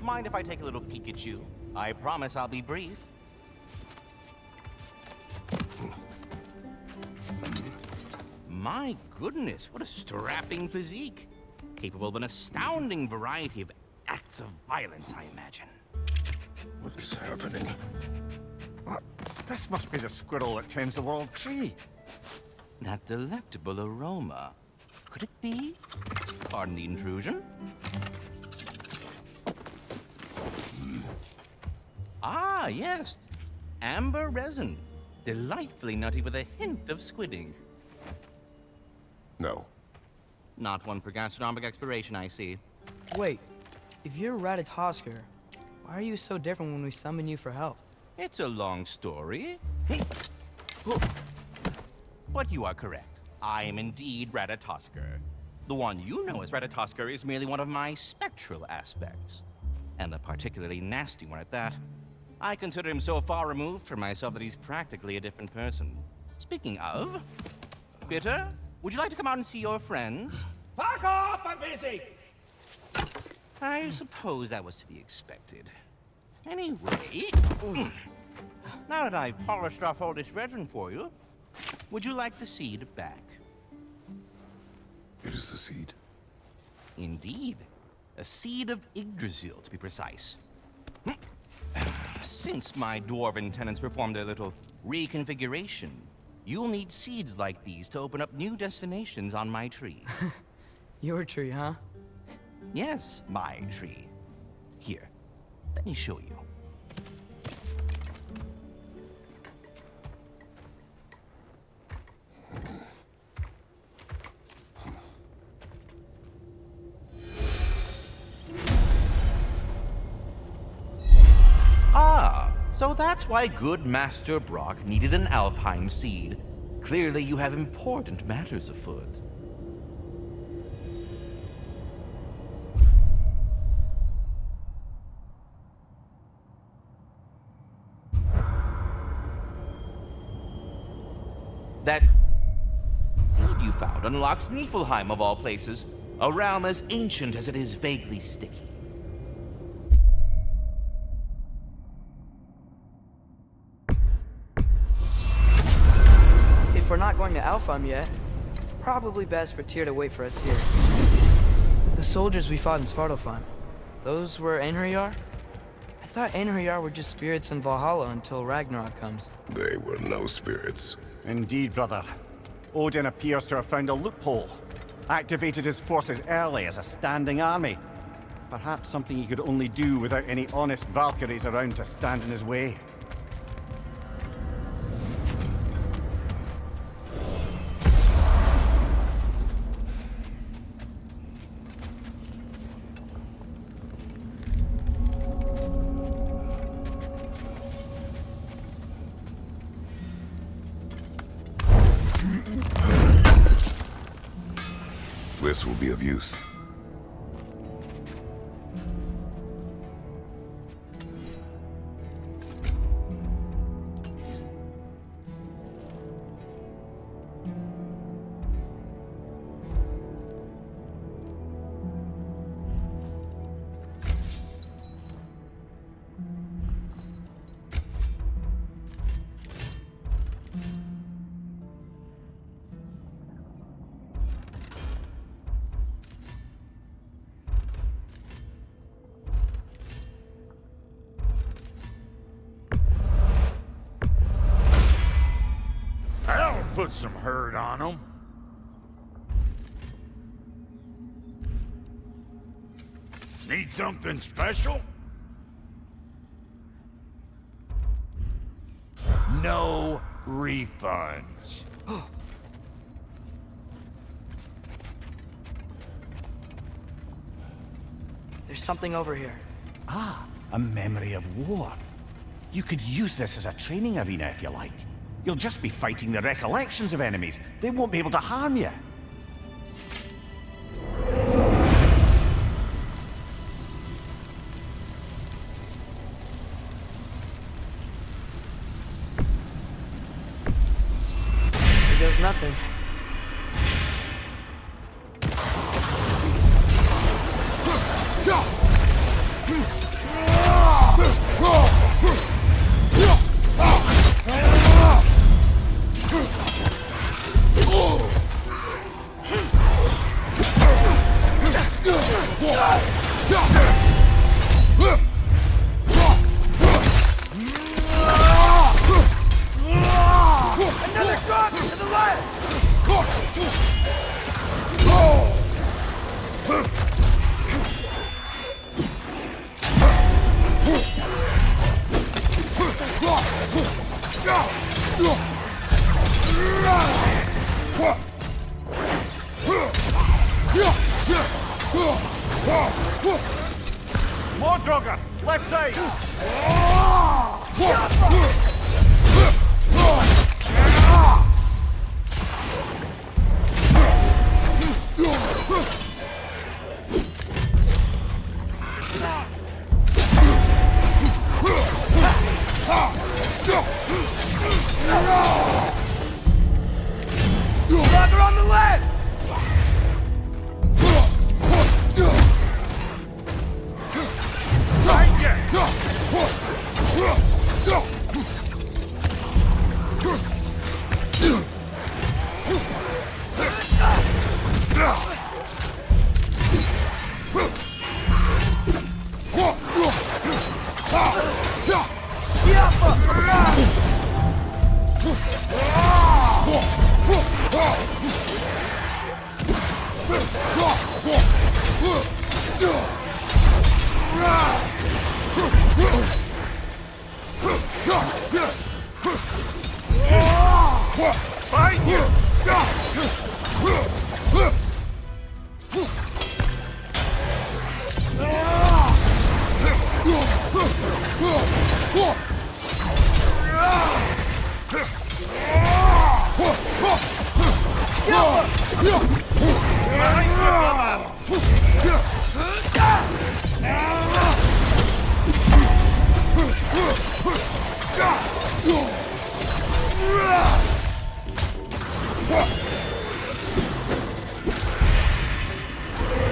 mind if I take a little peek at you? I promise I'll be brief. My goodness, what a strapping physique. Capable of an astounding variety of acts of violence, I imagine. What is happening? What? This must be the squirrel that tends the world tree. That delectable aroma. Could it be? Pardon the intrusion. Ah, yes. Amber resin. Delightfully nutty with a hint of squidding. No. Not one for gastronomic exploration, I see. Wait, if you're Ratatosker, why are you so different when we summon you for help? It's a long story. But you are correct. I am indeed Ratatosker. The one you know as Ratatosker is merely one of my spectral aspects. And a particularly nasty one at that. I consider him so far removed from myself that he's practically a different person. Speaking of, Bitter, would you like to come out and see your friends? Fuck off! I'm busy! I suppose that was to be expected. Anyway, now that I've polished off all this resin for you, would you like the seed back? It is the seed. Indeed. A seed of Yggdrasil, to be precise. Since my dwarven tenants performed their little reconfiguration, you'll need seeds like these to open up new destinations on my tree. Your tree, huh? Yes, my tree. Here, let me show you. Ah, so that's why good Master Brock needed an Alpine seed. Clearly you have important matters afoot. That seed you found unlocks Niflheim of all places, a realm as ancient as it is vaguely sticky. If we're not going to Alfheim yet, it's probably best for Tyr to wait for us here. The soldiers we fought in Svartalfheim, those were Einherjar? I thought Einherjar were just spirits in Valhalla until Ragnarok comes. They were no spirits. Indeed, brother. Odin appears to have found a loophole. Activated his forces early as a standing army. Perhaps something he could only do without any honest Valkyries around to stand in his way. This will be of use. Put some hurt on them. Need something special? No refunds. There's something over here. Ah, a memory of war. You could use this as a training arena if you like. You'll just be fighting the recollections of enemies. They won't be able to harm you. Here goes nothing. Another drop to the left! More Draugr! Left side! Draugr on the left!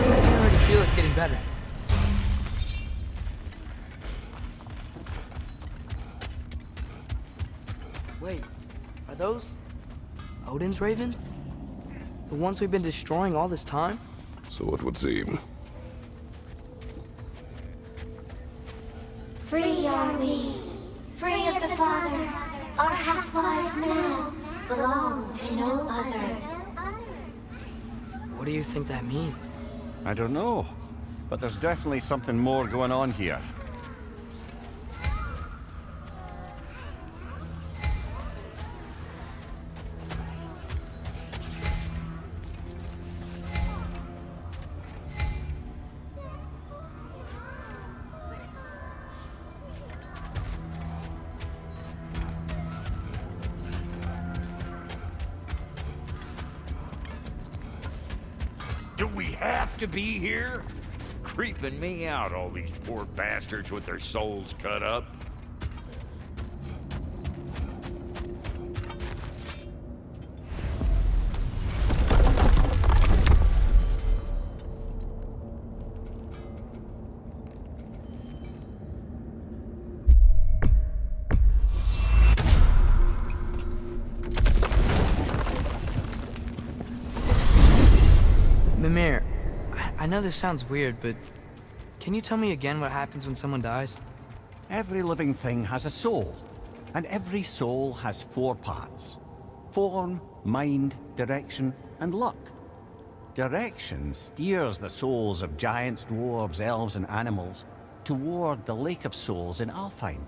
I already feel it's getting better. Wait, are those Odin's ravens? The ones we've been destroying all this time? So it would seem. Free are we, free of the Father. Our half-lives now belong to no other. What do you think that means? I don't know, but there's definitely something more going on here. Do we have to be here? Creeping me out, all these poor bastards with their souls cut up. Mimir, I know this sounds weird, but can you tell me again what happens when someone dies? Every living thing has a soul, and every soul has 4 parts. Form, mind, direction, and luck. Direction steers the souls of giants, dwarves, elves, and animals toward the Lake of Souls in Alfheim,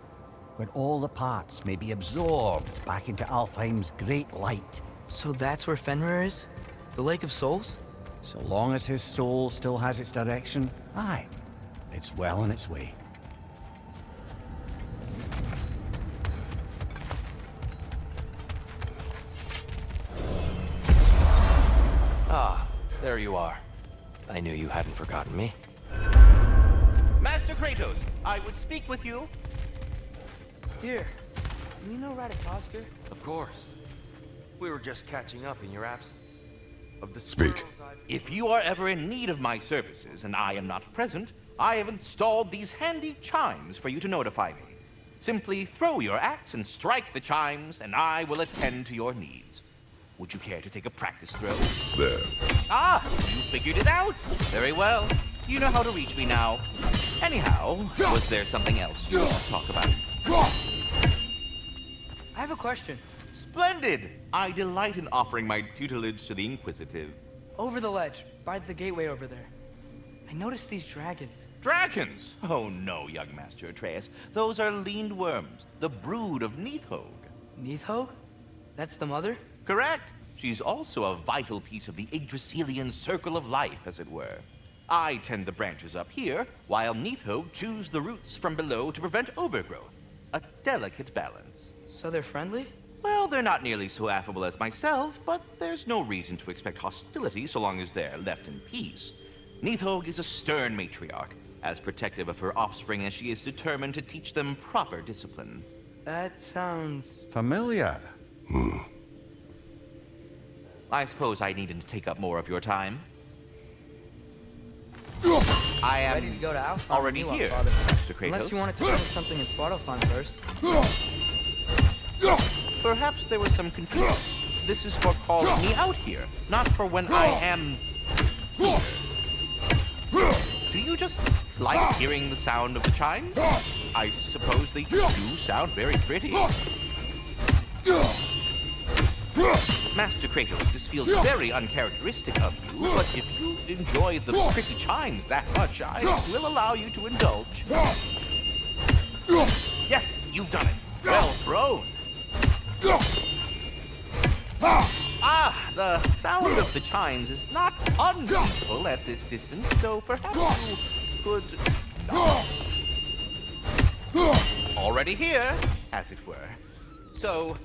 where all the parts may be absorbed back into Alfheim's great light. So that's where Fenrir is? The Lake of Souls? So long as his soul still has its direction, aye, it's well on its way. Ah, there you are. I knew you hadn't forgotten me. Master Kratos, I would speak with you. Here, do you know Ratatoskr? Of course. We were just catching up in your absence. Of the Speak. squirrels I've- If you are ever in need of my services and I am not present, I have installed these handy chimes for you to notify me. Simply throw your axe and strike the chimes, and I will attend to your needs. Would you care to take a practice throw? There. Ah, you figured it out. Very well. You know how to reach me now. Anyhow, was there something else you want to talk about? I have a question. Splendid! I delight in offering my tutelage to the inquisitive. Over the ledge, by the gateway over there. I noticed these dragons. Dragons? Oh no, young Master Atreus. Those are lean worms, the brood of Neithhog. Neithhog? That's the mother? Correct. She's also a vital piece of the Yggdrasilian circle of life, as it were. I tend the branches up here, while Neithhog chews the roots from below to prevent overgrowth. A delicate balance. So they're friendly? Well, they're not nearly so affable as myself, but there's no reason to expect hostility so long as they're left in peace. Neithhog is a stern matriarch, as protective of her offspring as she is determined to teach them proper discipline. That sounds... Familiar. I suppose I needn't to take up more of your time. I am ready to go to Alpha. already here, Master Kratos. Unless you wanted to finish something in Svartalfheim first. Perhaps there was some confusion. This is for calling me out here, not for when I am here. Do you just like hearing the sound of the chimes? I suppose they do sound very pretty. Master Kratos, this feels very uncharacteristic of you, but if you enjoy the pretty chimes that much, I will allow you to indulge. Yes, you've done it. Well thrown. Ah, the sound of the chimes is not unpeaceful at this distance, so perhaps you could... Already here, as it were. So...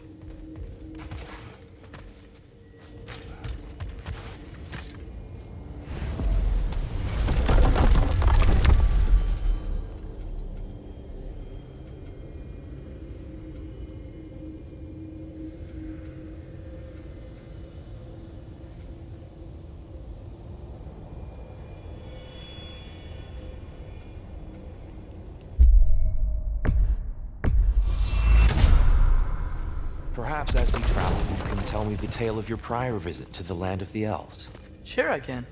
Perhaps as we travel, you can tell me the tale of your prior visit to the land of the elves. Sure I can.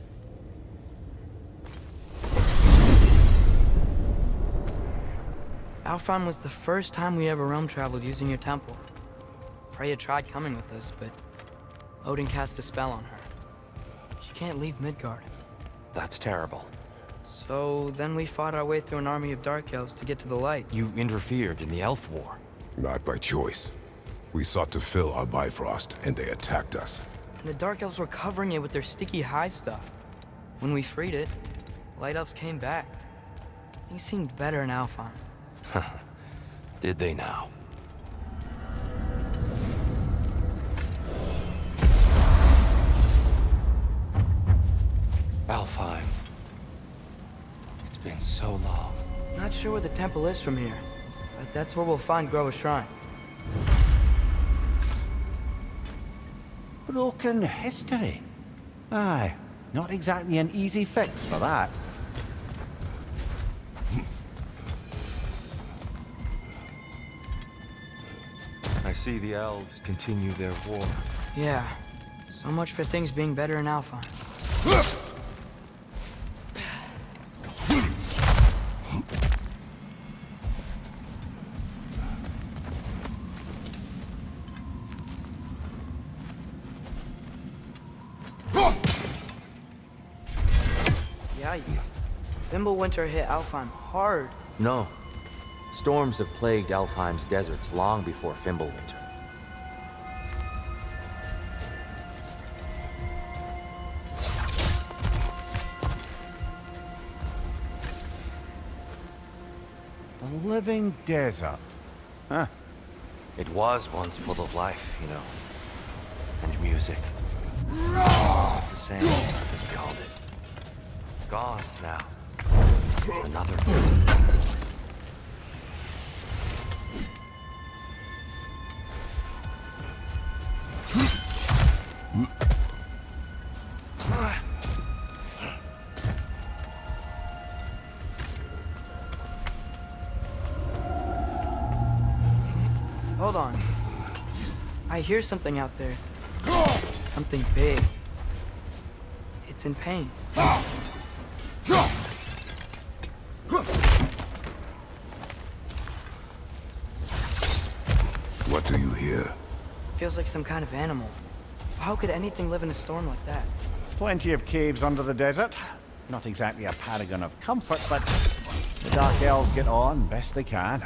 Alfheim was the first time we ever realm traveled using your temple. Freya tried coming with us, but Odin cast a spell on her. She can't leave Midgard. That's terrible. So then we fought our way through an army of dark elves to get to the light. You interfered in the elf war. Not by choice. We sought to fill our Bifrost, and they attacked us. And the dark elves were covering it with their sticky hive stuff. When we freed it, light elves came back. Things seemed better in Alfheim. Did they now? Alfheim. It's been so long. Not sure where the temple is from here, but that's where we'll find Groa's shrine. Broken history. Aye, not exactly an easy fix for that. I see the elves continue their war. Yeah, so much for things being better in Alfheim. Yikes. Fimbulwinter hit Alfheim hard. No. Storms have plagued Alfheim's deserts long before Fimbulwinter. A living desert. Huh. It was once full of life, you know. And music. The sand, as we called it. Gone now. Another. Hold on. I hear something out there. Something big. It's in pain. What do you hear? Feels like some kind of animal. How could anything live in a storm like that? Plenty of caves under the desert. Not exactly a paragon of comfort, but the Dark Elves get on best they can.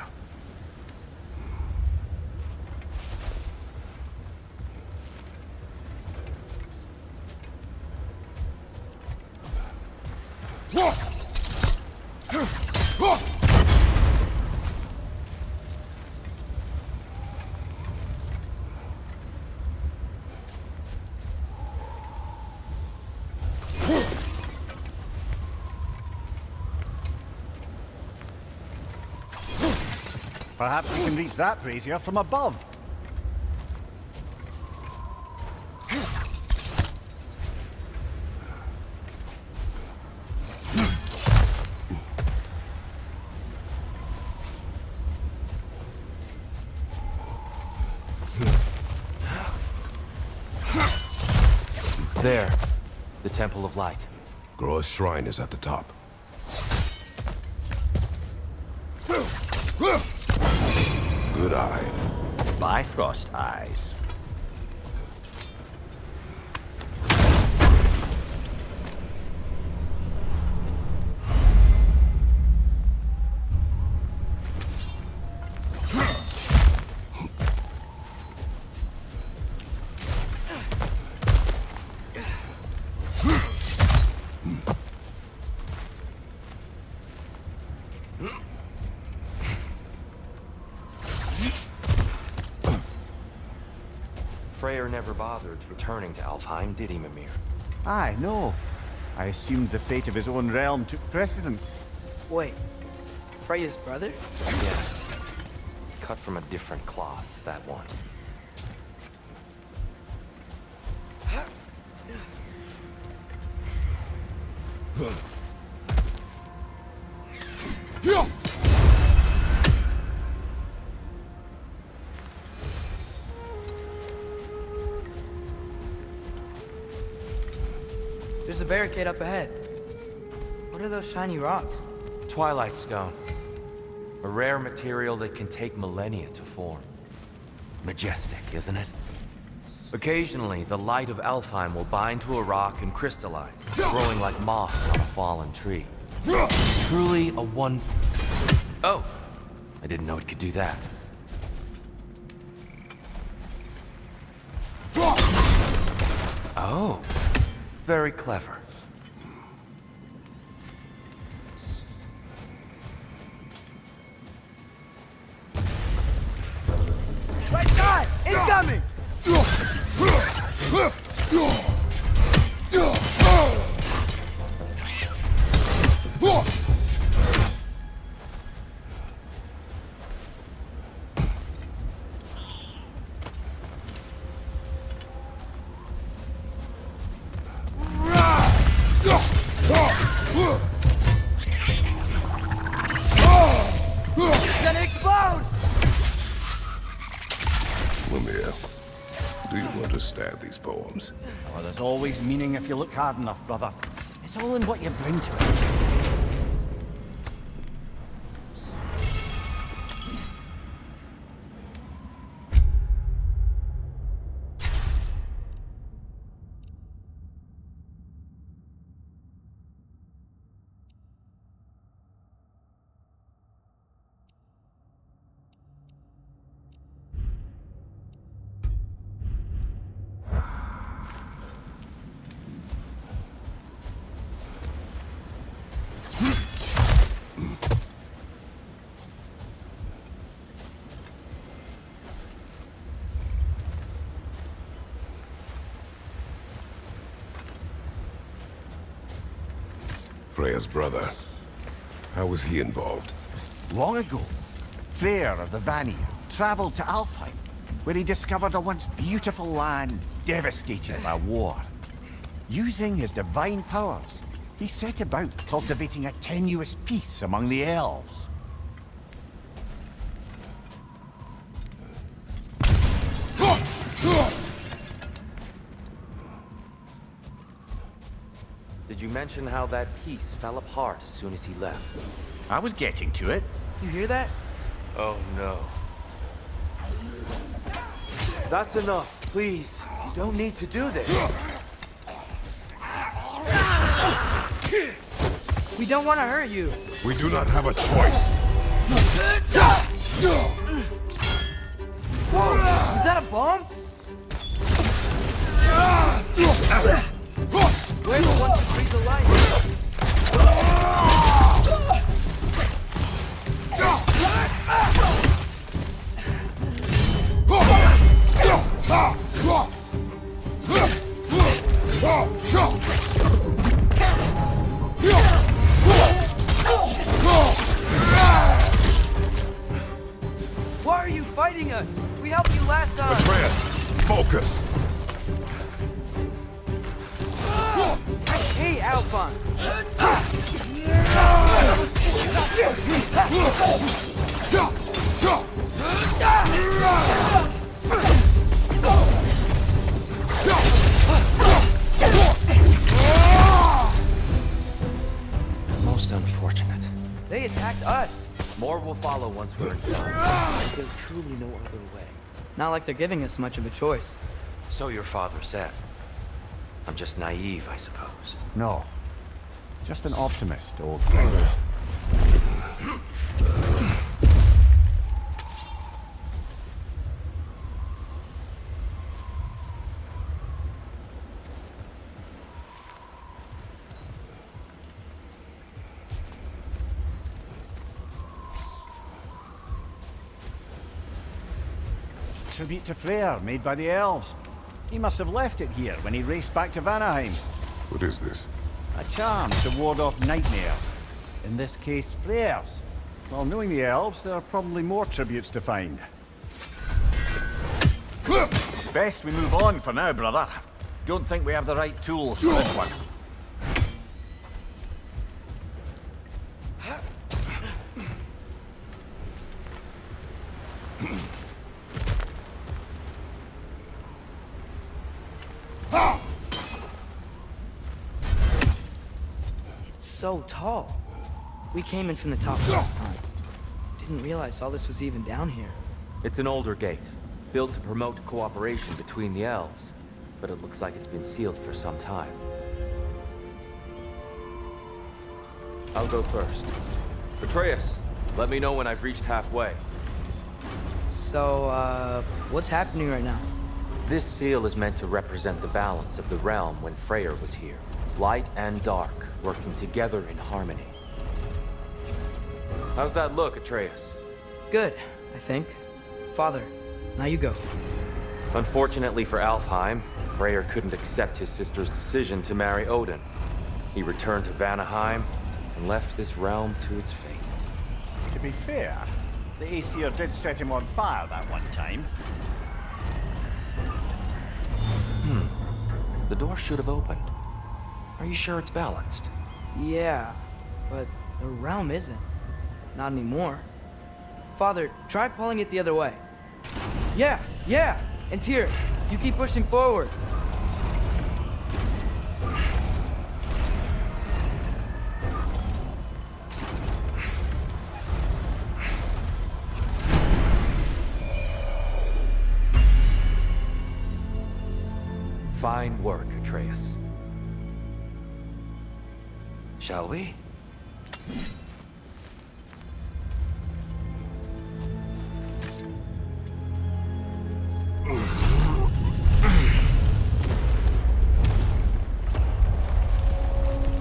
Perhaps we can reach that brazier from above. There. The Temple of Light. Groa's shrine is at the top. Good eye. Bifrost eyes. Freyr never bothered returning to Alfheim, did he, Mimir? Aye, no. I assumed the fate of his own realm took precedence. Wait. Freya's brother? Yes. Cut from a different cloth, that one. There's a barricade up ahead. What are those shiny rocks? Twilight Stone. A rare material that can take millennia to form. Majestic, isn't it? Occasionally, the light of Alfheim will bind to a rock and crystallize, growing like moss on a fallen tree. Truly a one... Oh! I didn't know it could do that. Oh. Very clever. Right side! Incoming! Mimir, do you understand these poems? Well, there's always meaning if you look hard enough, brother. It's all in what you bring to it. Freya's brother. How was he involved? Long ago, Freyr of the Vanir traveled to Alfheim, where he discovered a once beautiful land devastated by war. Using his divine powers, he set about cultivating a tenuous peace among the elves. Did you mention how that piece fell apart as soon as he left? I was getting to it. You hear that? Oh no. That's enough, please. You don't need to do this. We don't want to hurt you. We do not have a choice. Whoa! Is that a bomb? Where's the one to breathe the light? Why are you fighting us? We helped you last time. Atreus, focus. Hey, Alphon. Most unfortunate. They attacked us. More will follow once we're inside. There's truly no other way. Not like they're giving us much of a choice. So your father said. I'm just naive, I suppose. No. Just an optimist, old friend. Tribute to Freyr, made by the elves. He must have left it here when he raced back to Vanaheim. What is this? A charm to ward off nightmares. In this case, Freyr's. Well, knowing the elves, there are probably more tributes to find. Best we move on for now, brother. Don't think we have the right tools for this one. So tall. We came in from the top last time. Didn't realize all this was even down here. It's an older gate, built to promote cooperation between the elves, but it looks like it's been sealed for some time. I'll go first. Atreus, let me know when I've reached halfway. So, what's happening right now? This seal is meant to represent the balance of the realm when Freyr was here. Light and dark, working together in harmony. How's that look, Atreus? Good, I think. Father, now you go. Unfortunately for Alfheim, Freyr couldn't accept his sister's decision to marry Odin. He returned to Vanaheim and left this realm to its fate. To be fair, the Aesir did set him on fire that one time. The door should have opened. Are you sure it's balanced? Yeah, but the realm isn't. Not anymore. Father, try pulling it the other way. Yeah! And Tyr, you keep pushing forward. Fine work, Atreus. Shall we?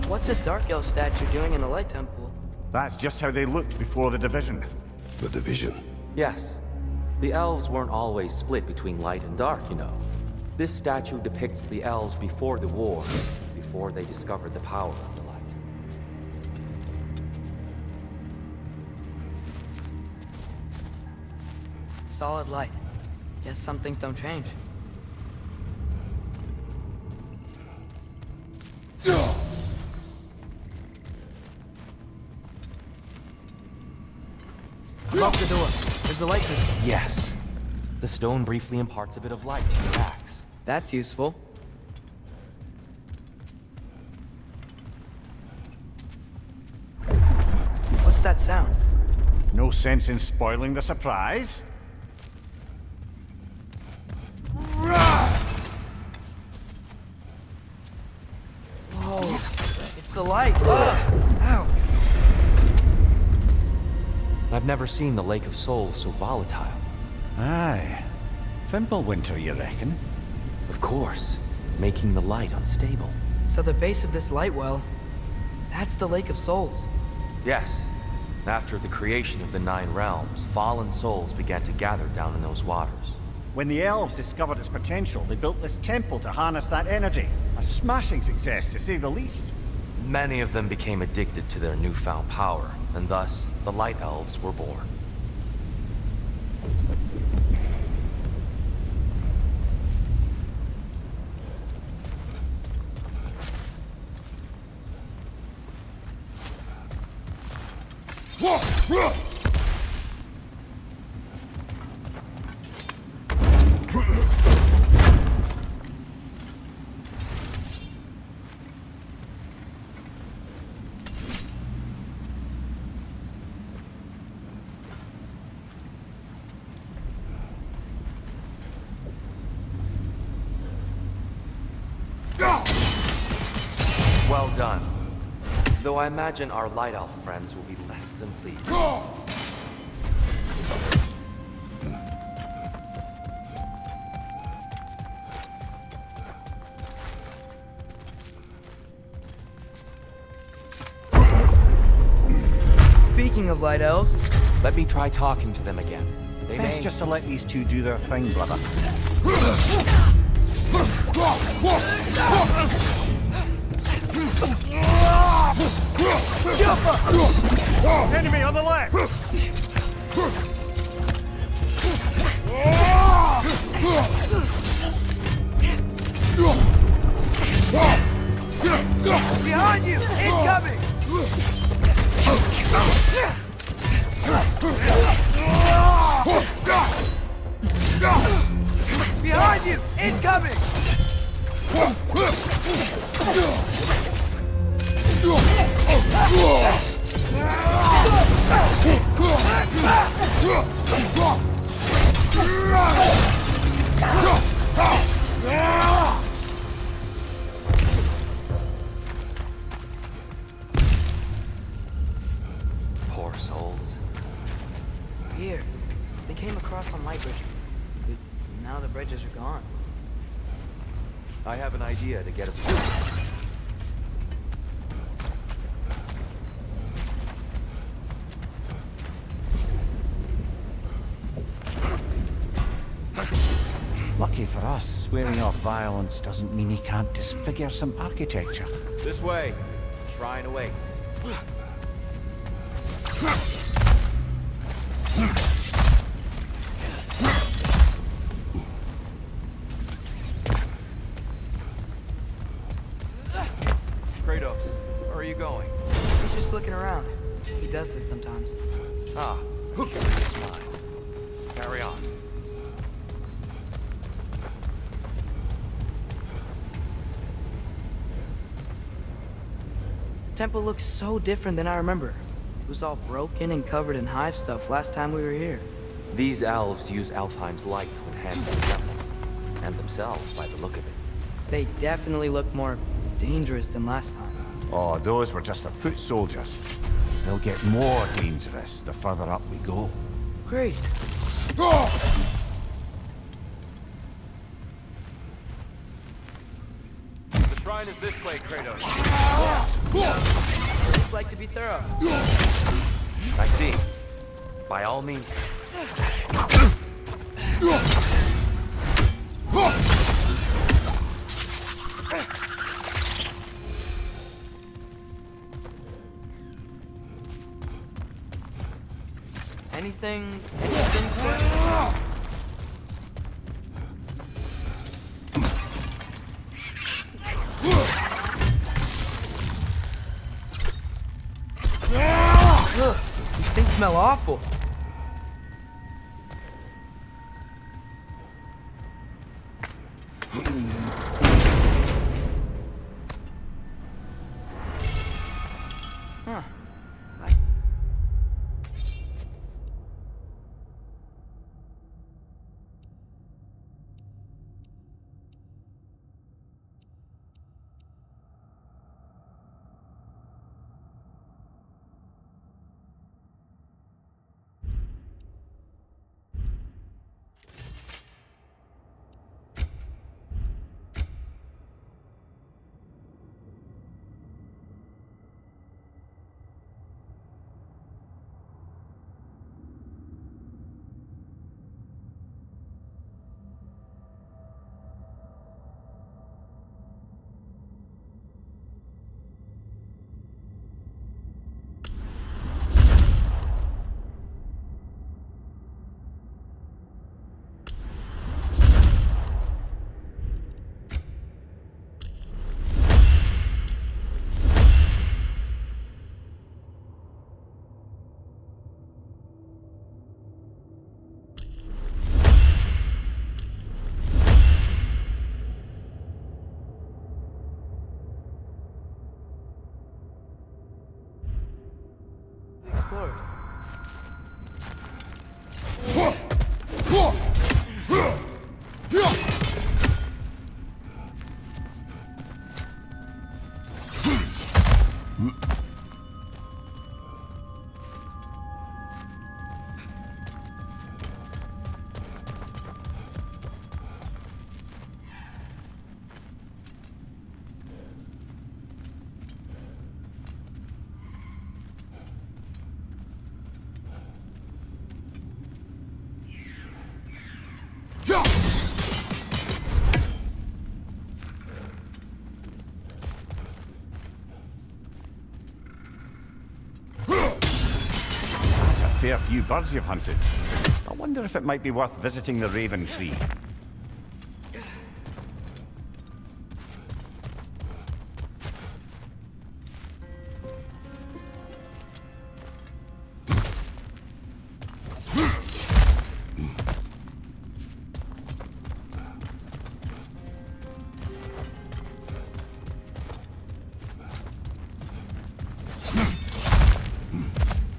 What's a Dark Elf statue doing in the Light Temple? That's just how they looked before the division. The division. Yes. The elves weren't always split between light and dark, you know. This statue depicts the elves before the war, before they discovered the power of the light. Solid light. Guess some things don't change. Lock the door. There's a light there. Yes. The stone briefly imparts a bit of light to your axe. That's useful. What's that sound? No sense in spoiling the surprise. Whoa, it's the light. Ow. I've never seen the Lake of Souls so volatile. Aye. Fimbulwinter, you reckon? Of course, making the light unstable. So the base of this light well, that's the Lake of Souls. Yes. After the creation of the Nine Realms, fallen souls began to gather down in those waters. When the elves discovered its potential, they built this temple to harness that energy. A smashing success, to say the least. Many of them became addicted to their newfound power, and thus, the Light Elves were born. Well done. Though I imagine our Light Elf friends will be less than pleased. Speaking of light elves, Let me try talking to them again. They Best may... just to let these two do their thing, brother. Enemy on the left! behind you! Incoming! Behind you! Incoming! Poor souls. Here, they came across on light bridges. But now the bridges are gone. I have an idea to get us through. Lucky for us, swearing off violence doesn't mean he can't disfigure some architecture. This way. Shrine awaits. Kratos, where are you going? He's just looking around. He does this sometimes. Ah, curious smile. Carry on. The temple looks so different than I remember. It was all broken and covered in hive stuff last time we were here. These elves use Alfheim's light to enhance the temple, and themselves by the look of it. They definitely look more dangerous than last time. Oh, those were just the foot soldiers. They'll get more dangerous the further up we go. Great. The shrine is this way, Kratos. Just like to be thorough. I see. By all means. Anything good? Ugh, these things smell awful. Huh. Explored. That's a fair few birds you've hunted. I wonder if it might be worth visiting the Raven Tree.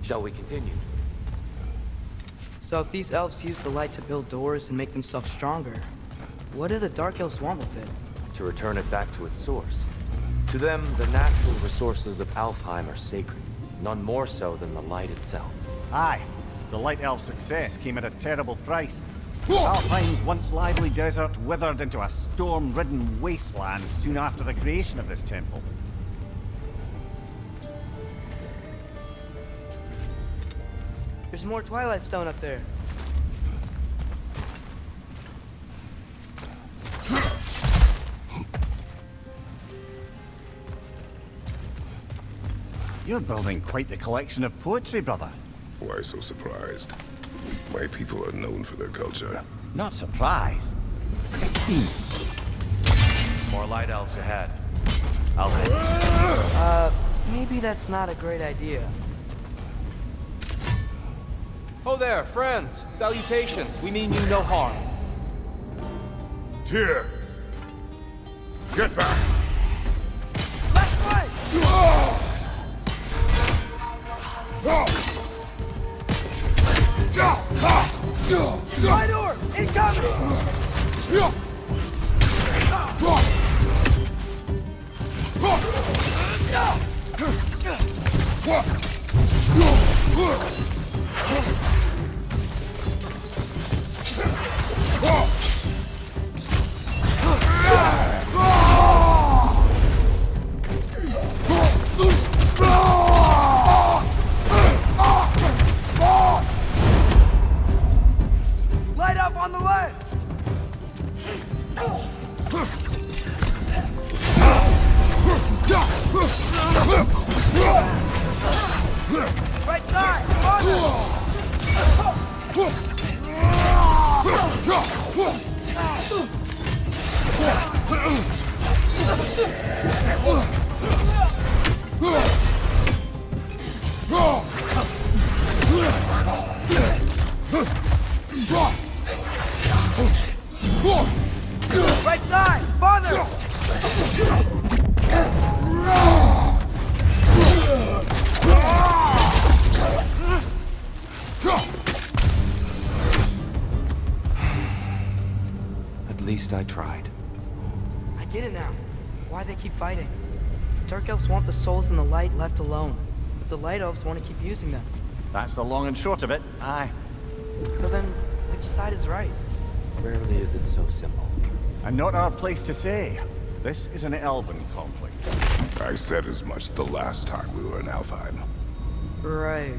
Shall we continue? So if these elves use the light to build doors and make themselves stronger, what do the Dark Elves want with it? To return it back to its source. To them, the natural resources of Alfheim are sacred, none more so than the light itself. Aye, the Light Elf's success came at a terrible price. Alfheim's once lively desert withered into a storm-ridden wasteland soon after the creation of this temple. There's more Twilight Stone up there. You're building quite the collection of poetry, brother. Why so surprised? My people are known for their culture. Not surprised. More light elves ahead. I'll head. Maybe that's not a great idea. Oh there, friends. Salutations. We mean you no harm. Tyr! Get back! Left way! Right door! Incoming! Light up on the left! Right side! Right side! Farther! At least I tried. I get it now. Why they keep fighting. Dark elves want the souls in the light left alone, but the light elves want to keep using them. That's the long and short of it. Aye. So then, which side is right? Rarely is it so simple. And not our place to say. This is an elven conflict. I said as much the last time we were in Alfheim. Right.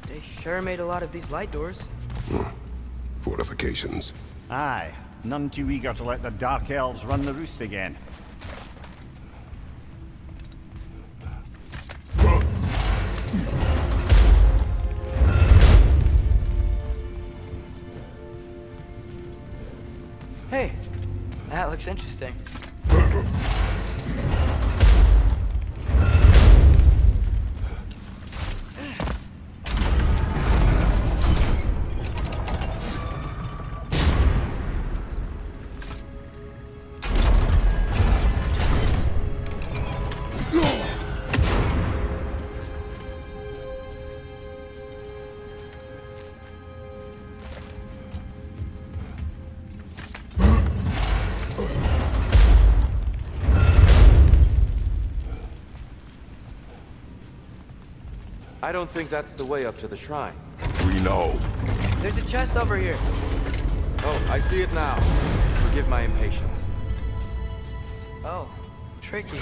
They sure made a lot of these light doors. Fortifications. Aye. None too eager to let the Dark Elves run the roost again. Hey, that looks interesting. I don't think that's the way up to the shrine. We know. There's a chest over here. Oh, I see it now. Forgive my impatience. Oh, tricky.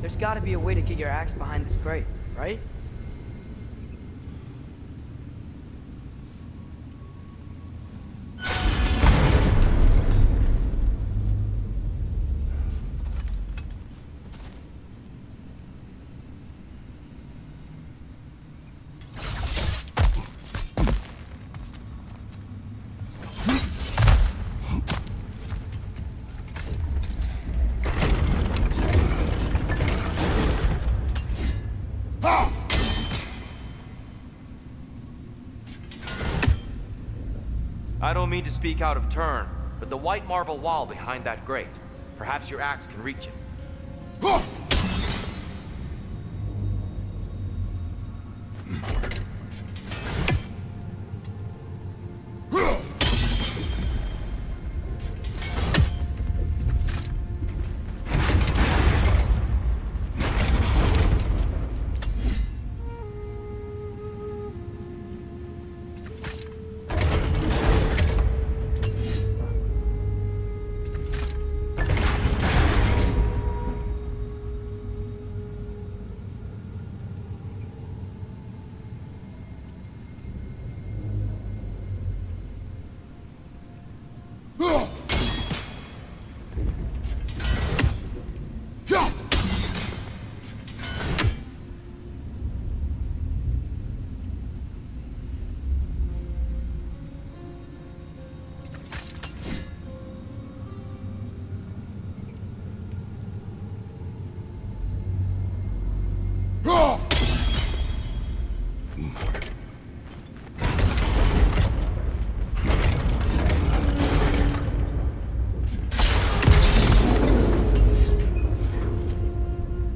There's gotta be a way to get your axe behind this crate, right? I don't mean to speak out of turn, but the white marble wall behind that grate. Perhaps your axe can reach it.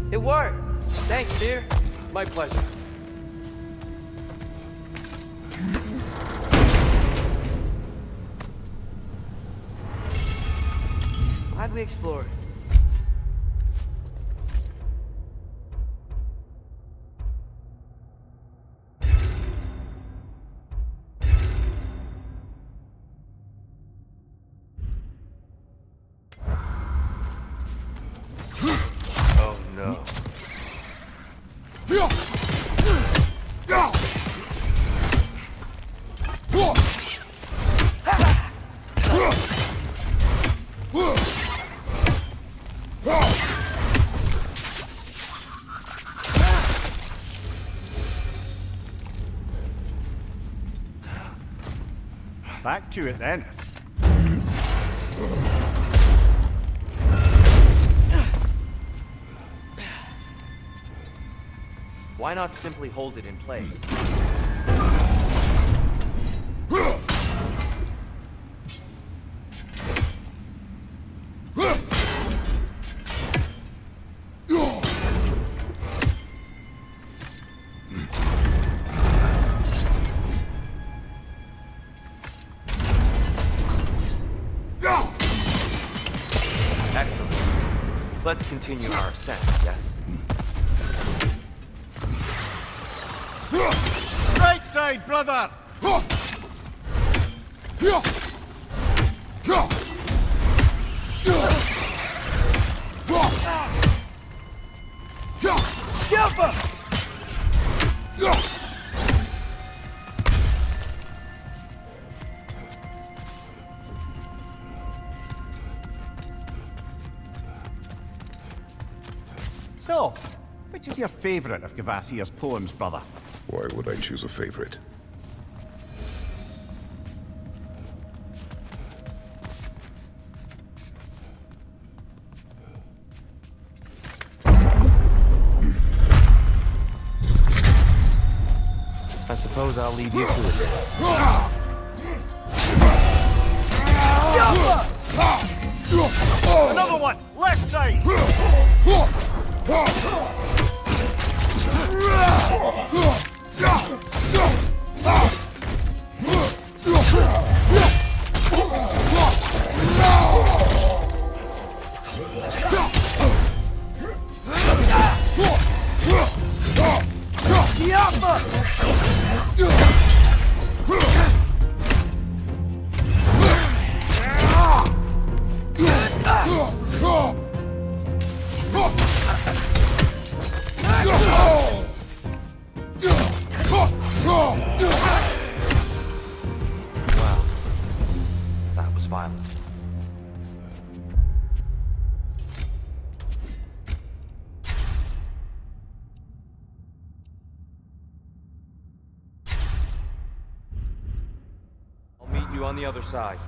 It worked! Thanks, dear. My pleasure. Glad we explored. Oh no. Back to it then. Why not simply hold it in place? Excellent. Let's continue our ascent, yes? Right side, brother! So, which is your favorite of Gavassia's poems, brother? Why would I choose a favorite? I suppose I'll leave you to it. Another one! Left side! Wow. That was violent. I'll meet you on the other side.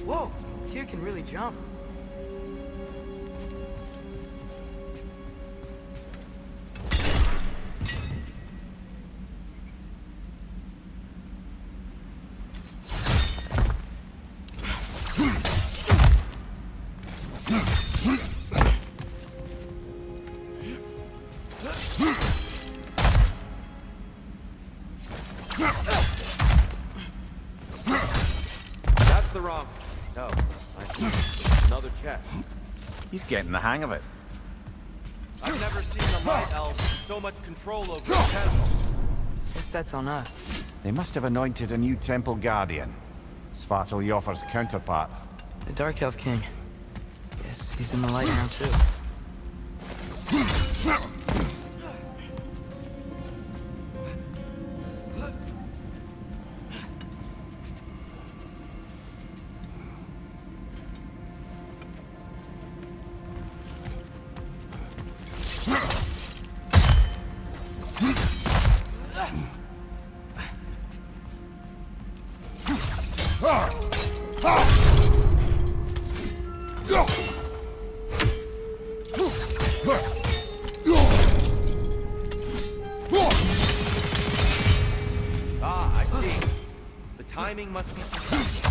Whoa, Tyr can really jump. That's the wrong. No, I see. Another chest. He's getting the hang of it. I've never seen a light elf with so much control over a temple. Guess that's on us. They must have anointed a new temple guardian. Svartal Jofr's counterpart. The Dark Elf King. Guess he's in the light now too. Ah, I see. The timing must be precise.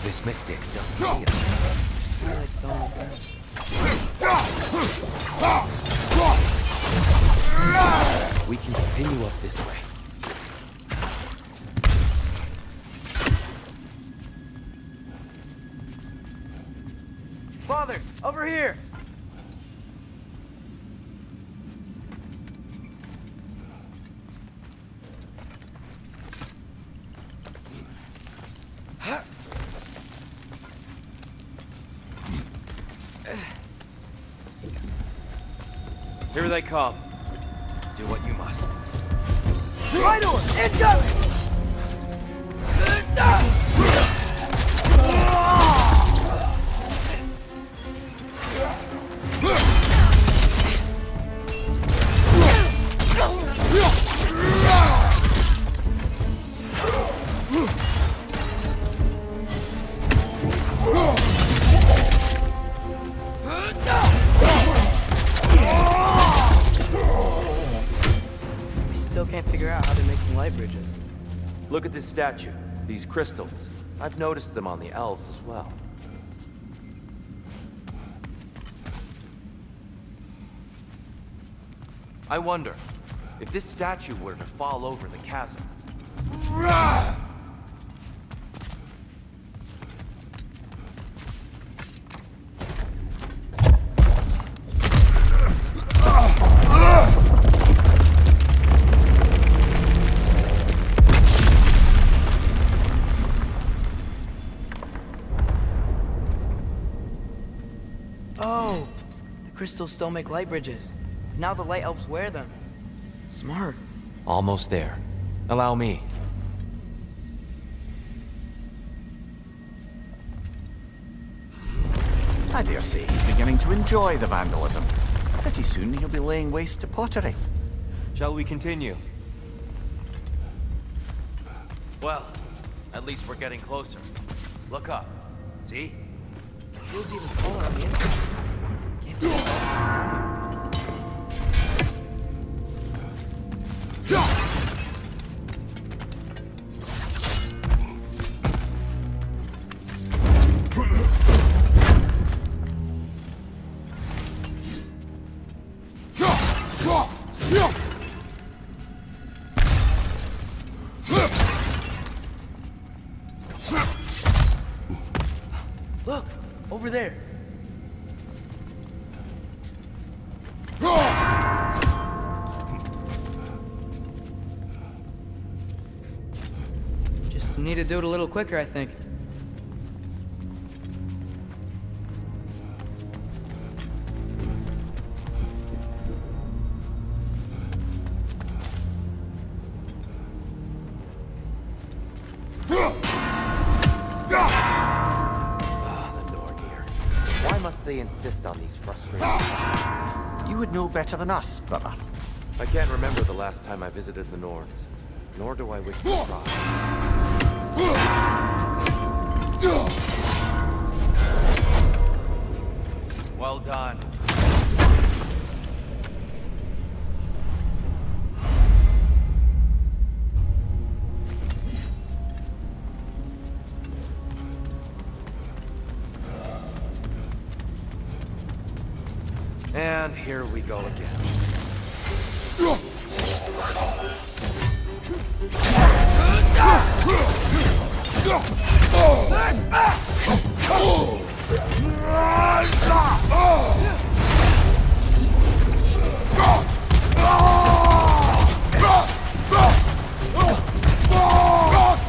This mystic doesn't see us. We can continue up this way. Father, over here! Here they come. Do what you must. Rhino! Incoming! Still can't figure out how they're making light bridges. Look at this statue. These crystals. I've noticed them on the elves as well. I wonder, if this statue were to fall over the chasm... Oh! The crystals still make light bridges. Now the light elves wear them. Smart. Almost there. Allow me. I dare say he's beginning to enjoy the vandalism. Pretty soon he'll be laying waste to pottery. Shall we continue? Well, at least we're getting closer. Look up. See? Feels even taller on the inside. Can't be Look! Over there! Just need to do it a little quicker, I think. They insist on these frustrating times. You would know better than us, brother. I can't remember the last time I visited the Nords, nor do I wish to try. Well done. And here we go again.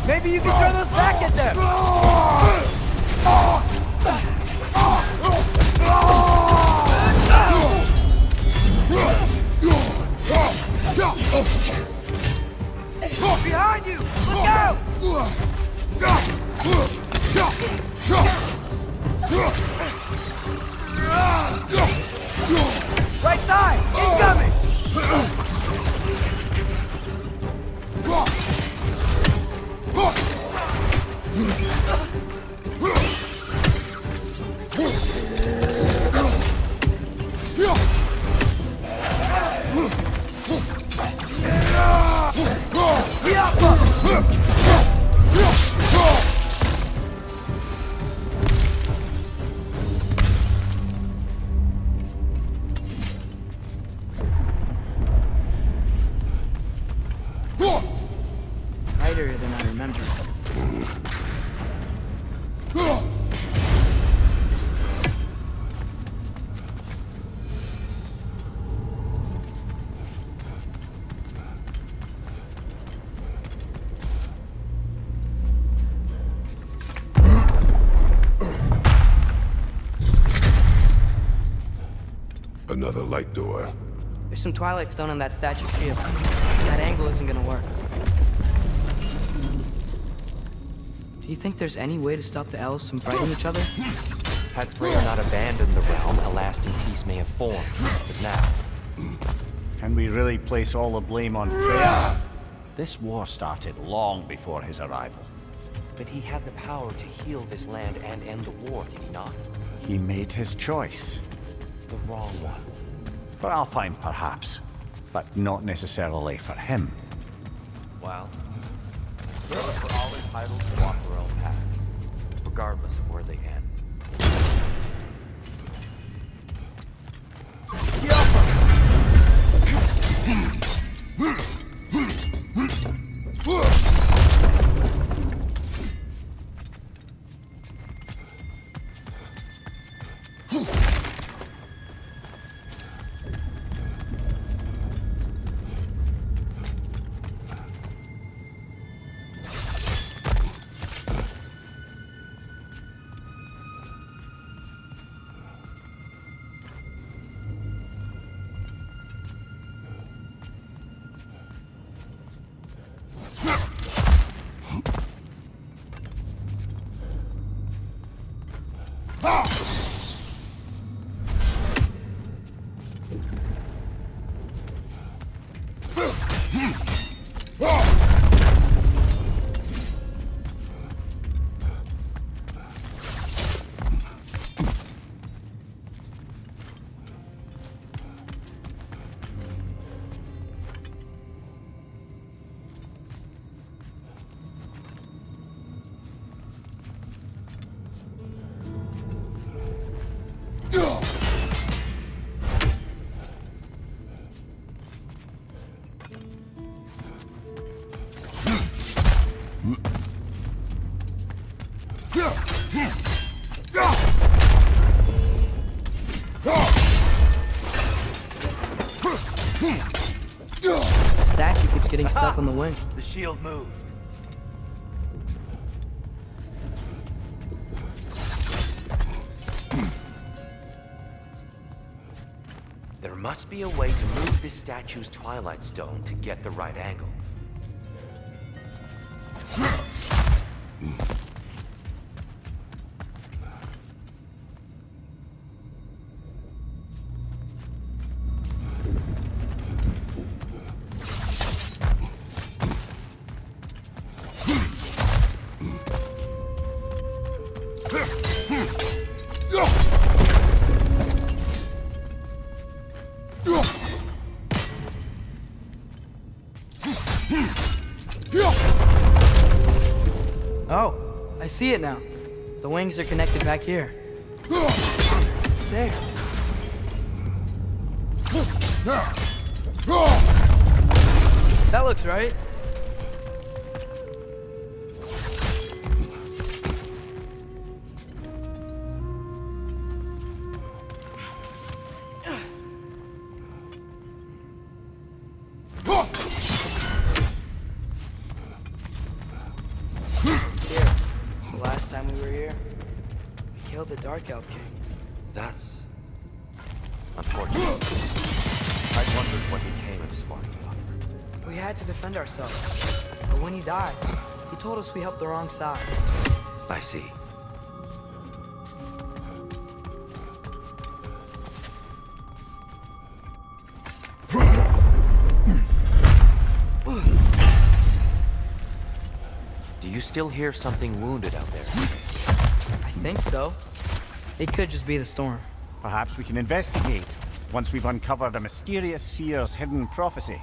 Maybe you can throw those back at them! Behind you! Look out! Right side! Incoming! Another light door. There's some Twilight Stone on that statue shield. That angle isn't gonna work. Do you think there's any way to stop the elves from fighting each other? Had Freya not abandoned the realm, a lasting peace may have formed. But now, Can we really place all the blame on Freya? This war started long before his arrival. but he had the power to heal this land and end the war, did he not? He made his choice. The wrong one. For Alfheim, perhaps, but not necessarily for him. Well, for all entitled to walk their own paths, regardless of where they end. The statue keeps getting stuck on the wing. The shield moved. There must be a way to move this statue's Twilight Stone to get the right angle. Oh, I see it now. The wings are connected back here. There. That looks right. The Dark Elf King. That's unfortunate. I wondered what became of Svartalfheim. We had to defend ourselves. But when he died, he told us we helped the wrong side. I see. Do you still hear something wounded out there? I think so. It could just be the storm. Perhaps we can investigate, once we've uncovered a mysterious seer's hidden prophecy.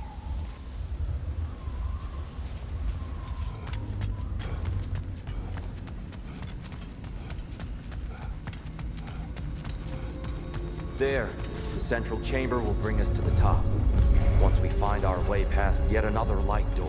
There, the central chamber will bring us to the top. Once we find our way past yet another light door.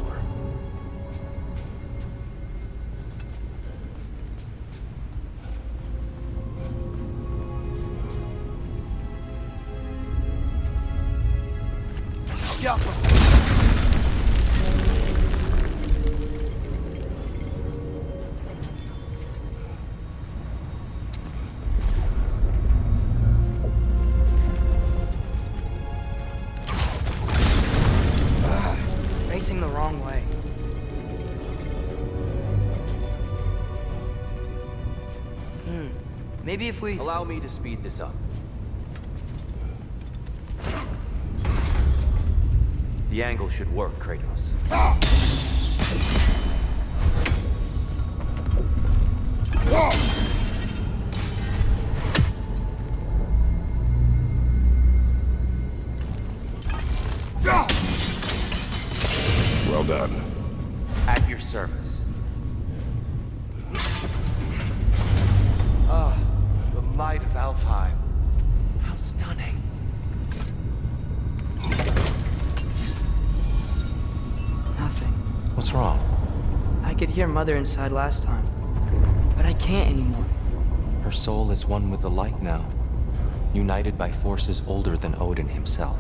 Maybe if we... Allow me to speed this up. The angle should work, Kratos. Well done. At your service. Ah, the light of Alfheim. How stunning. Nothing. What's wrong? I could hear Mother inside last time, but I can't anymore. Her soul is one with the light now, united by forces older than Odin himself.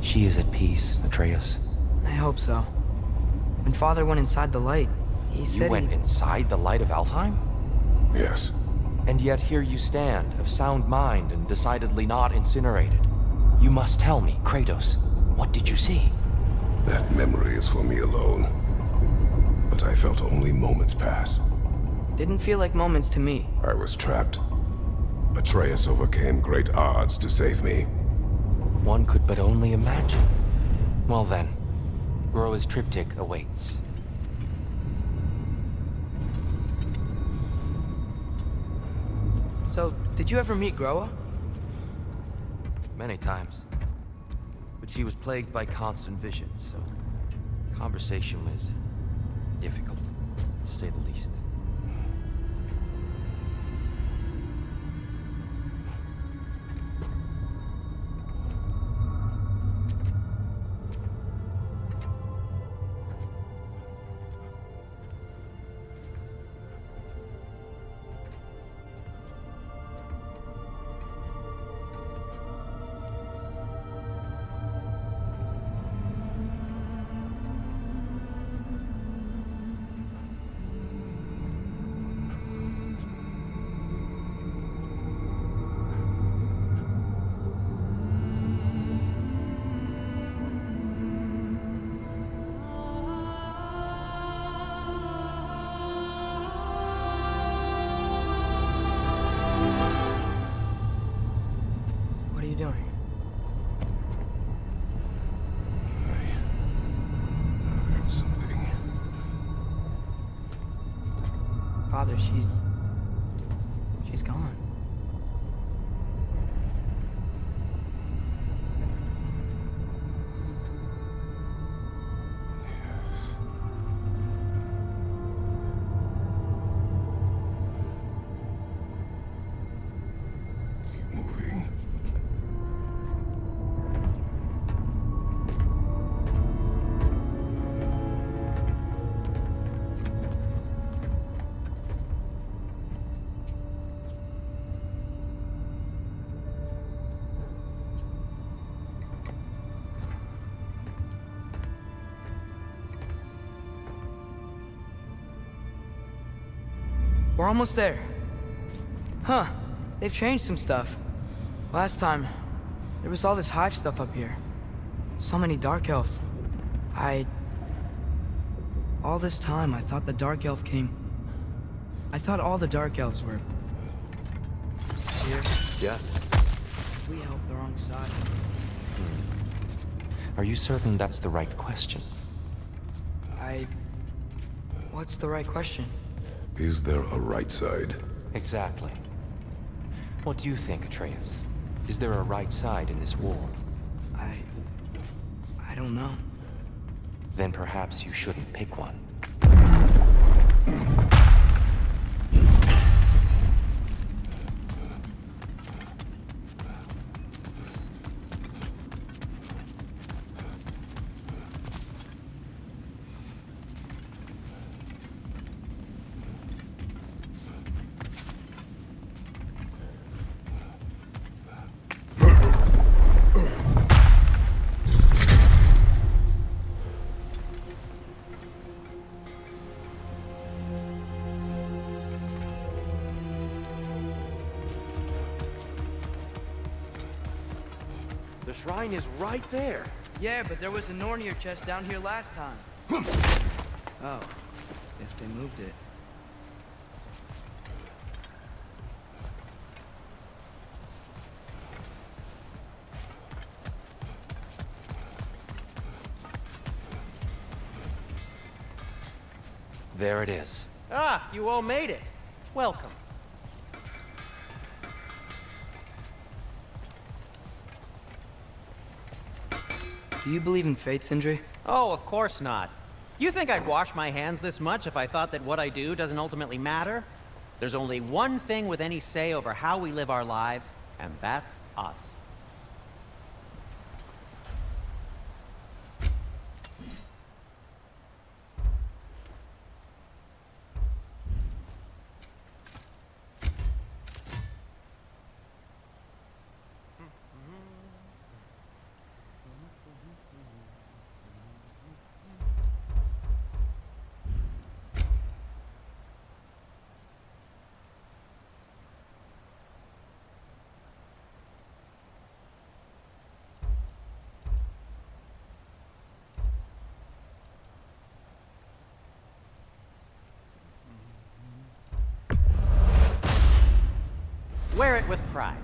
She is at peace, Atreus. I hope so. When Father went inside the light, he said You went inside the light of Alfheim? Yes. And yet here you stand, of sound mind and decidedly not incinerated. You must tell me, Kratos, what did you see? That memory is for me alone. But I felt only moments pass. Didn't feel like moments to me. I was trapped. Atreus overcame great odds to save me. One could but only imagine. Well then, Groa's triptych awaits. So, did you ever meet Groa? Many times. But she was plagued by constant visions, so conversation was difficult, to say the least. What are you doing? I heard something. Father, she's gone. Keep moving. We're almost there. Huh. They've changed some stuff. Last time, there was all this hive stuff up here. So many Dark Elves. All this time, I thought the Dark Elf King... I thought all the Dark Elves were... here. Yes. We helped the wrong side. Are you certain that's the right question? What's the right question? Is there a right side? Exactly. What do you think, Atreus? Is there a right side in this war? I don't know. Then perhaps you shouldn't pick one. The shrine is right there. Yeah, but there was a Nornir chest down here last time. Oh, guess they moved it. There it is. Ah, you all made it. Welcome. Do you believe in fate, Sindri? Oh, of course not. You think I'd wash my hands this much if I thought that what I do doesn't ultimately matter? There's only one thing with any say over how we live our lives, and that's us. Wear it with pride.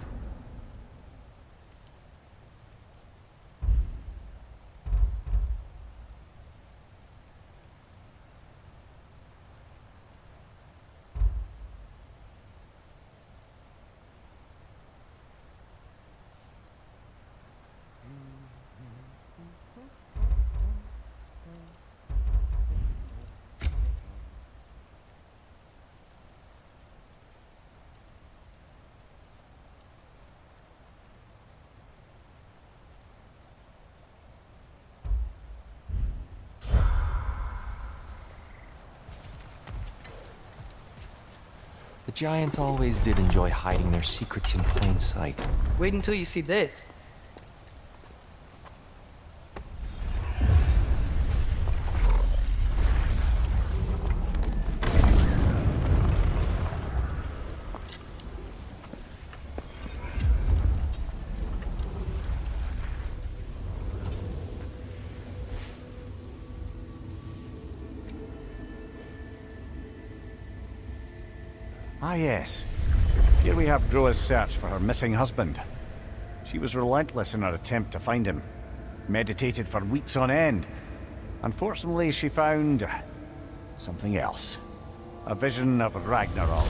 The giants always did enjoy hiding their secrets in plain sight. Wait until you see this. Ah, yes. Here we have Groa's search for her missing husband. She was relentless in her attempt to find him. Meditated for weeks on end. Unfortunately, she found something else. A vision of Ragnarok.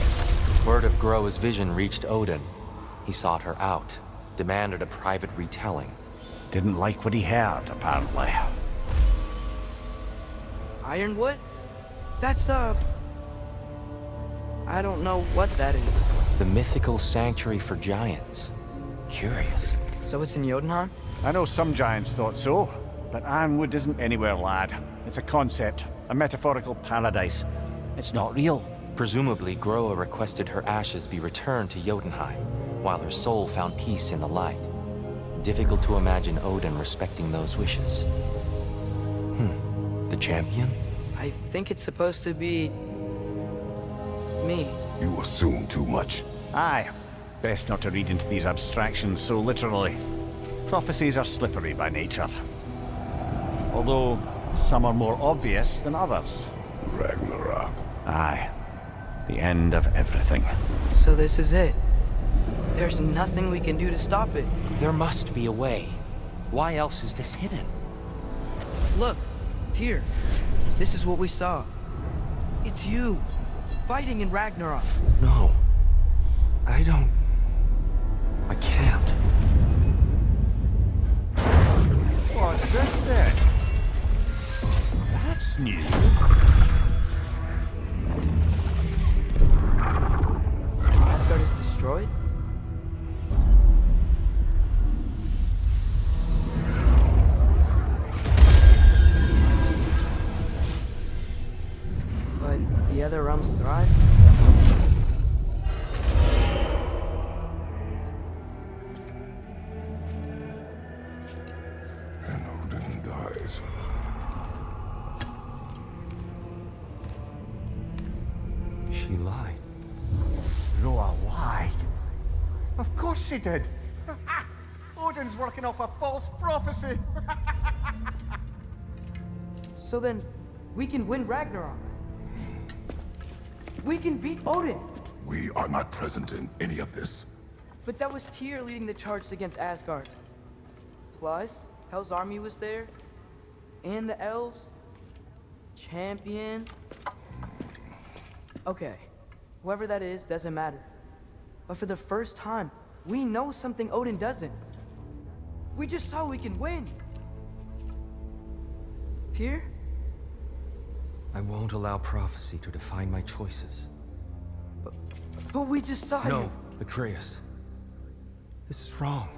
Word of Groa's vision reached Odin. He sought her out, demanded a private retelling. Didn't like what he heard, apparently. Ironwood? That's the... I don't know what that is. The mythical sanctuary for giants. Curious. So it's in Jotunheim? I know some giants thought so, but Ironwood isn't anywhere, lad. It's a concept, a metaphorical paradise. It's not real. Presumably, Groa requested her ashes be returned to Jotunheim, while her soul found peace in the light. Difficult to imagine Odin respecting those wishes. The champion? I think it's supposed to be... me. You assume too much. Aye. Best not to read into these abstractions so literally. Prophecies are slippery by nature. Although, some are more obvious than others. Ragnarok. Aye. The end of everything. So this is it. There's nothing we can do to stop it. There must be a way. Why else is this hidden? Look, Tyr. This is what we saw. It's you. Fighting in Ragnarok. No. I don't... I can't. What's this then? That's new. Asgard is destroyed? But the other realms thrive? And Odin dies. She lied. Groa lied. Of course she did. Odin's working off a false prophecy. So then, we can win Ragnarok. We can beat Odin. We are not present in any of this. But that was Tyr leading the charge against Asgard. Plus, Hell's army was there. And the elves. Champion. Okay, whoever that is doesn't matter. But for the first time, we know something Odin doesn't. We just saw we can win. Tyr? I won't allow prophecy to define my choices. But we just saw you. No, Atreus. This is wrong.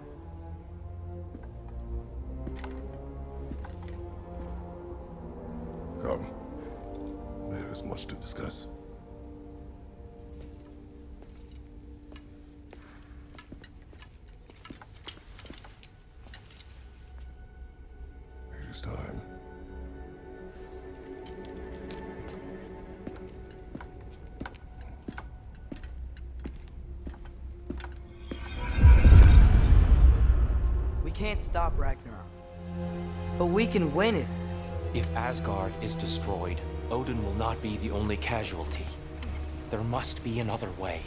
Come. There is much to discuss. It is time. We can't stop Ragnarok. But we can win it. If Asgard is destroyed, Odin will not be the only casualty. There must be another way.